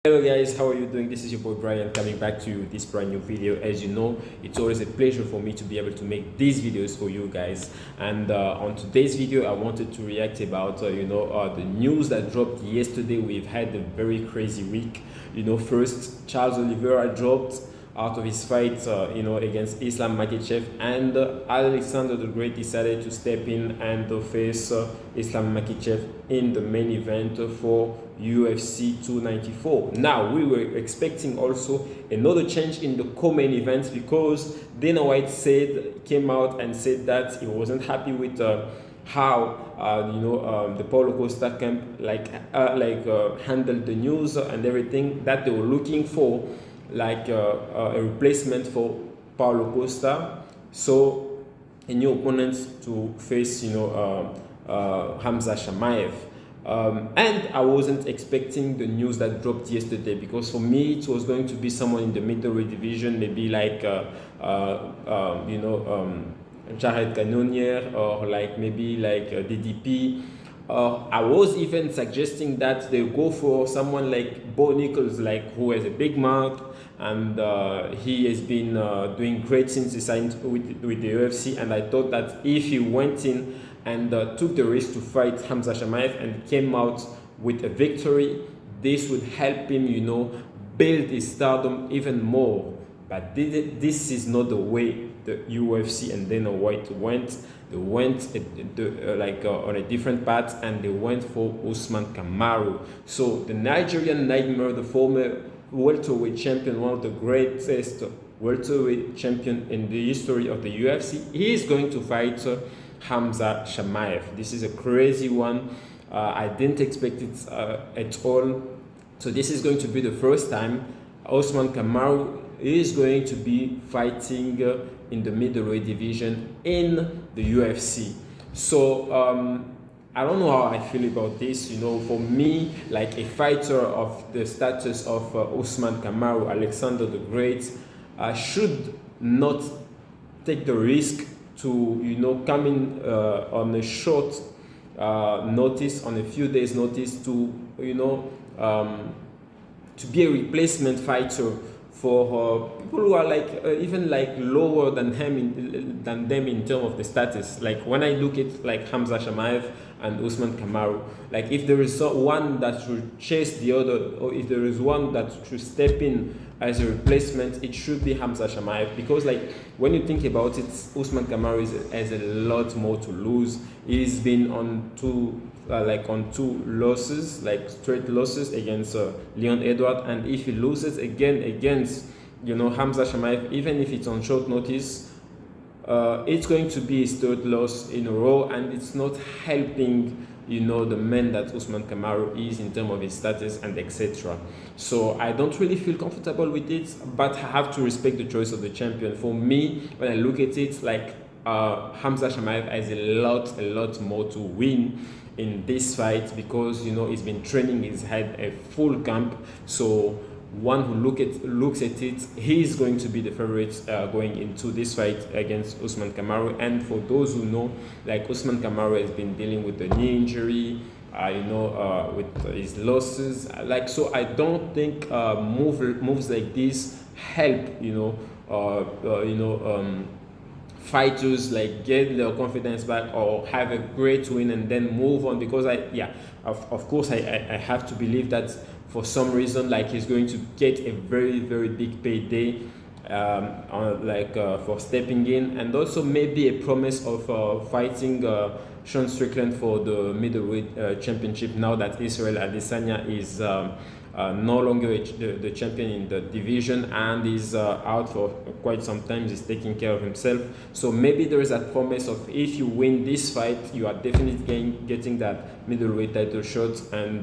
Hello guys, how are you doing? This is your boy Brian coming back to you with this brand new video. As you know, it's always a pleasure for me to be able to make these videos for you guys. And on today's video, I wanted to react about the news that dropped yesterday. We've had a very crazy week. First Charles Oliveira dropped out of his fight, against Islam Makhachev, and Alexander the Great decided to step in and face Islam Makhachev in the main event for UFC 294. Now, we were expecting also another change in the co-main event because Dana White came out and said that he wasn't happy with how the Paulo Costa camp handled the news and everything, that they were looking for a replacement for Paulo Costa, so a new opponent to face Hamza Chimaev. And I wasn't expecting the news that dropped yesterday, because for me it was going to be someone in the middleweight division, maybe Jared Cannonier, or maybe DDP. I was even suggesting that they go for someone like Bo Nichols, who has a big mouth, and he has been doing great since he signed with the UFC. And I thought that if he went in and took the risk to fight Hamza Chimaev and came out with a victory, this would help him, build his stardom even more. But this is not the way the UFC and Dana White went. They went on a different path, and they went for Usman Kamaru. So the Nigerian Nightmare, the former welterweight champion, one of the greatest welterweight champion in the history of the UFC, he is going to fight Hamza Chimaev. This is a crazy one. I didn't expect it at all. So this is going to be the first time Usman Kamaru is going to be fighting in the middleweight division in the UFC. So I don't know how I feel about this. For me, a fighter of the status of Usman Kamaru, Alexander the Great, should not take the risk to come in on a short notice, on a few days notice, to be a replacement fighter for people who are even lower than them in terms of the status. When I look at Hamza Chimaev and Usman Kamaru, if there is one that should chase the other, or if there is one that should step in as a replacement, it should be Hamza Chimaev, because when you think about it, Usman Kamaru has a lot more to lose. He's been on two losses, straight losses against Leon Edwards, and if he loses again against Hamza Chimaev, even if it's on short notice, it's going to be his third loss in a row, and it's not helping the man that Usman Kamaru is in terms of his status and etc. So I don't really feel comfortable with it, but I have to respect the choice of the champion. For me, when I look at it, Hamza Chimaev has a lot more to win in this fight, because he's been training, he's had a full camp. So one who looks at it, he's going to be the favorite going into this fight against Usman Kamaru. And for those who know, Usman Kamaru has been dealing with the knee injury, with his losses. So I don't think moves like this help fighters get their confidence back, or have a great win and then move on. Because of course I have to believe that for some reason he's going to get a very, very big payday for stepping in, and also maybe a promise of fighting Sean Strickland for the middleweight championship, now that Israel Adesanya is no longer the champion in the division and is out for quite some time. He's taking care of himself. So maybe there is a promise of, if you win this fight, you are definitely getting that middleweight title shot, and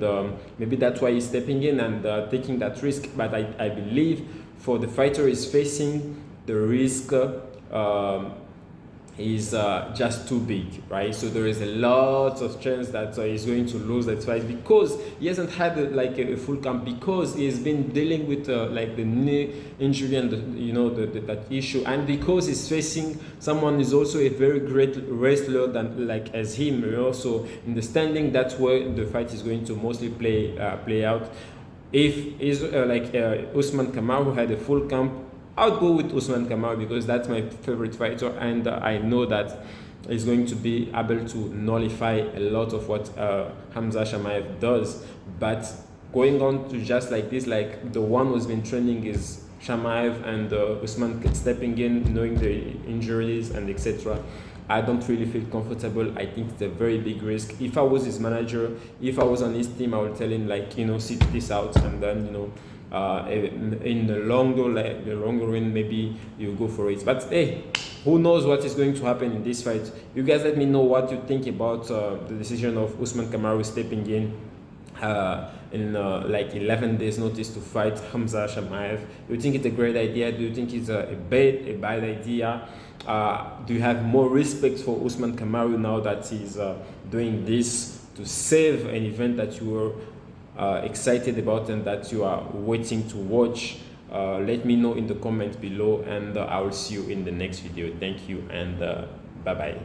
maybe that's why he's stepping in and taking that risk. But I believe for the fighter he's facing, the risk is just too big, right? So there is a lot of chance that he's going to lose that fight, because he hasn't had a full camp, because he's been dealing with the knee injury and that issue, and because he's facing someone who's also a very great wrestler than as him. So in the standing, that's where the fight is going to mostly play out. If is Usman Kamaru had a full camp, I would go with Usman Kamaru because that's my favorite fighter, and I know that he's going to be able to nullify a lot of what Hamza Shamaev does. But going on to just like this, like the one who's been training is Shamaev, and Usman stepping in, knowing the injuries and etc. I don't really feel comfortable. I think it's a very big risk. If I was his manager, if I was on his team, I would tell him like, sit this out, and then in the longer run, maybe you go for it. But hey, who knows what is going to happen in this fight? You guys let me know what you think about the decision of Usman Kamaru stepping in 11 days notice to fight Hamza Shamaev. Do you think it's a great idea? Do you think it's a bad idea? Do you have more respect for Usman Kamaru now that he's doing this to save an event that you were excited about and that you are waiting to watch? Let me know in the comments below, and I will see you in the next video. Thank you, and bye bye.